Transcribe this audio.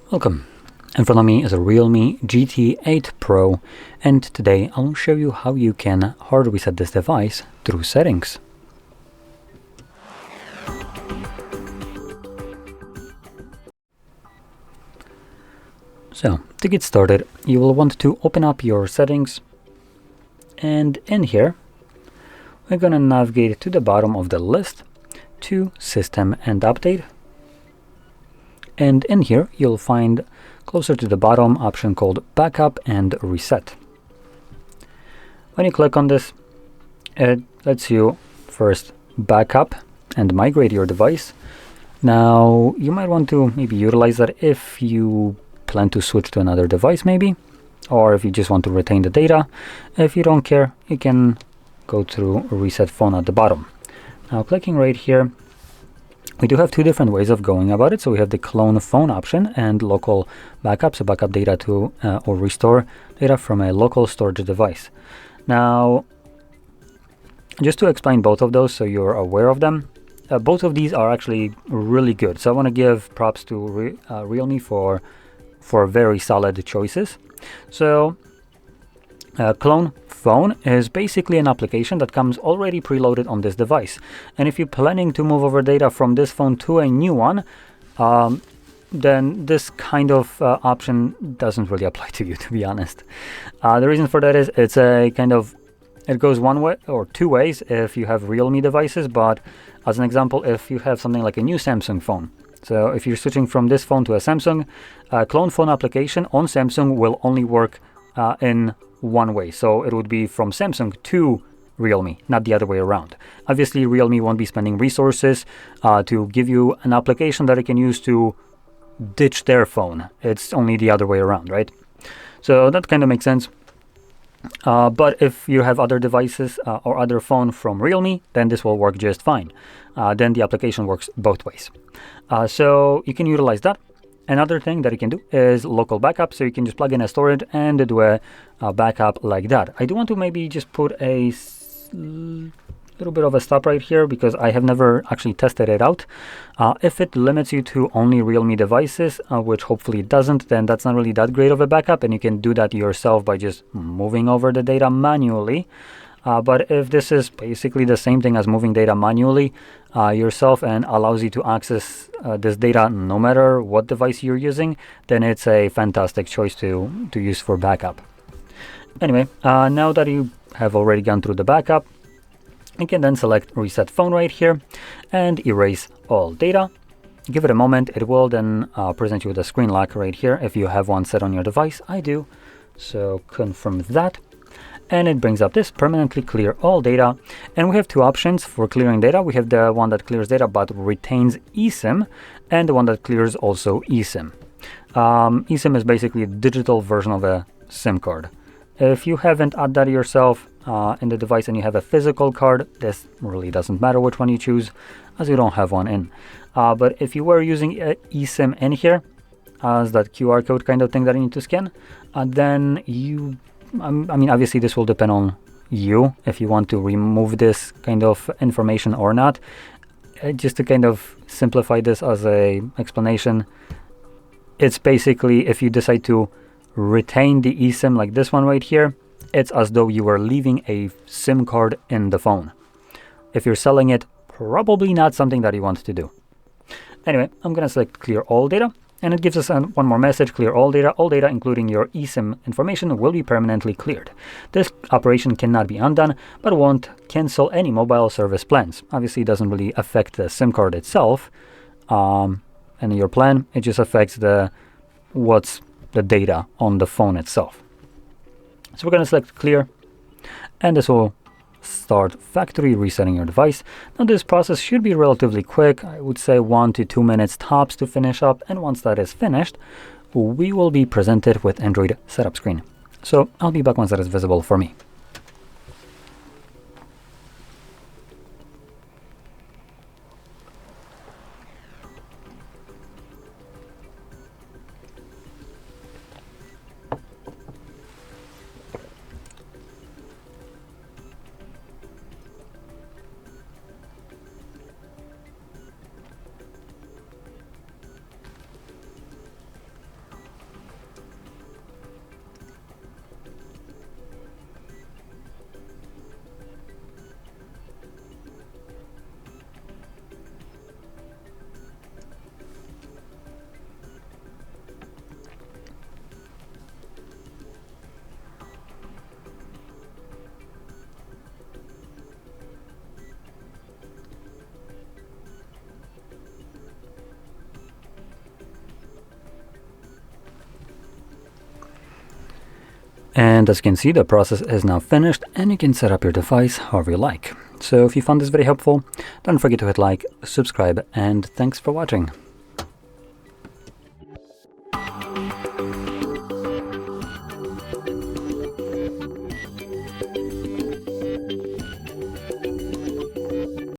Welcome. In front of me is a REALME GT8 Pro, and today I'll show you how you can hard reset this device through settings. So, to get started, you will want to open up your settings, and in here we're going to navigate to the bottom of the list to System and Update. And in here you'll find closer to the bottom option called Backup and Reset. When you click on this, it lets you first backup and migrate your device. Now you might want to maybe utilize that if you plan to switch to another device maybe, or if you just want to retain the data. If you don't care, you can go through Reset Phone at the bottom. Now clicking right here, we do have two different ways of going about it. So we have the clone phone option and local backup, so backup data to or restore data from a local storage device. Now, just to explain both of those so you're aware of them, both of these are actually really good. So I want to give props to Realme for very solid choices. So clone phone is basically an application that comes already preloaded on this device, and if you're planning to move over data from this phone to a new one, then this kind of option doesn't really apply to you, to be honest. The reason for that is it goes one way or two ways if you have Realme devices, but as an example, if you have something like a new Samsung phone, so if you're switching from this phone to a Samsung, clone phone application on Samsung will only work in one way. So it would be from Samsung to Realme, not the other way around. Obviously, Realme won't be spending resources to give you an application that it can use to ditch their phone. It's only the other way around, right? So that kind of makes sense. But if you have other devices or other phone from Realme, then this will work just fine. Then the application works both ways. So you can utilize that. Another thing that you can do is local backup, so you can just plug in a storage and do a backup like that. I do want to maybe just put a little bit of a stop right here because I have never actually tested it out. If it limits you to only Realme devices, which hopefully it doesn't, then that's not really that great of a backup, and you can do that yourself by just moving over the data manually. But if this is basically the same thing as moving data manually yourself and allows you to access this data no matter what device you're using, then it's a fantastic choice to use for backup. Anyway, now that you have already gone through the backup, you can then select Reset Phone right here and erase all data. Give it a moment. It will then present you with a screen lock right here if you have one set on your device. I do, so confirm that. And it brings up this permanently clear all data, and we have two options for clearing data. We have the one that clears data but retains eSIM, and the one that clears also eSIM. eSIM is basically a digital version of a SIM card. If you haven't added that yourself in the device and you have a physical card, this really doesn't matter which one you choose, as you don't have one in. But if you were using eSIM in here as that QR code kind of thing that you need to scan, then I mean, obviously this will depend on you if you want to remove this kind of information or not. Just to kind of simplify this as a explanation, it's basically if you decide to retain the eSIM like this one right here, it's as though you were leaving a SIM card in the phone. If you're selling it, probably not something that you want to do. Anyway, I'm going to select Clear All Data. And it gives us one more message: clear all data including your eSIM information will be permanently cleared. This operation cannot be undone, but won't cancel any mobile service plans. Obviously it doesn't really affect the SIM card itself and your plan. It just affects what's the data on the phone itself. So we're going to select clear, and this will start factory resetting your device. Now this process should be relatively quick. I would say 1 to 2 minutes tops to finish up, and once that is finished, we will be presented with Android setup screen. So I'll be back once that is visible for me. And as you can see, the process is now finished and you can set up your device however you like. So if you found this very helpful, don't forget to hit like, subscribe, and thanks for watching.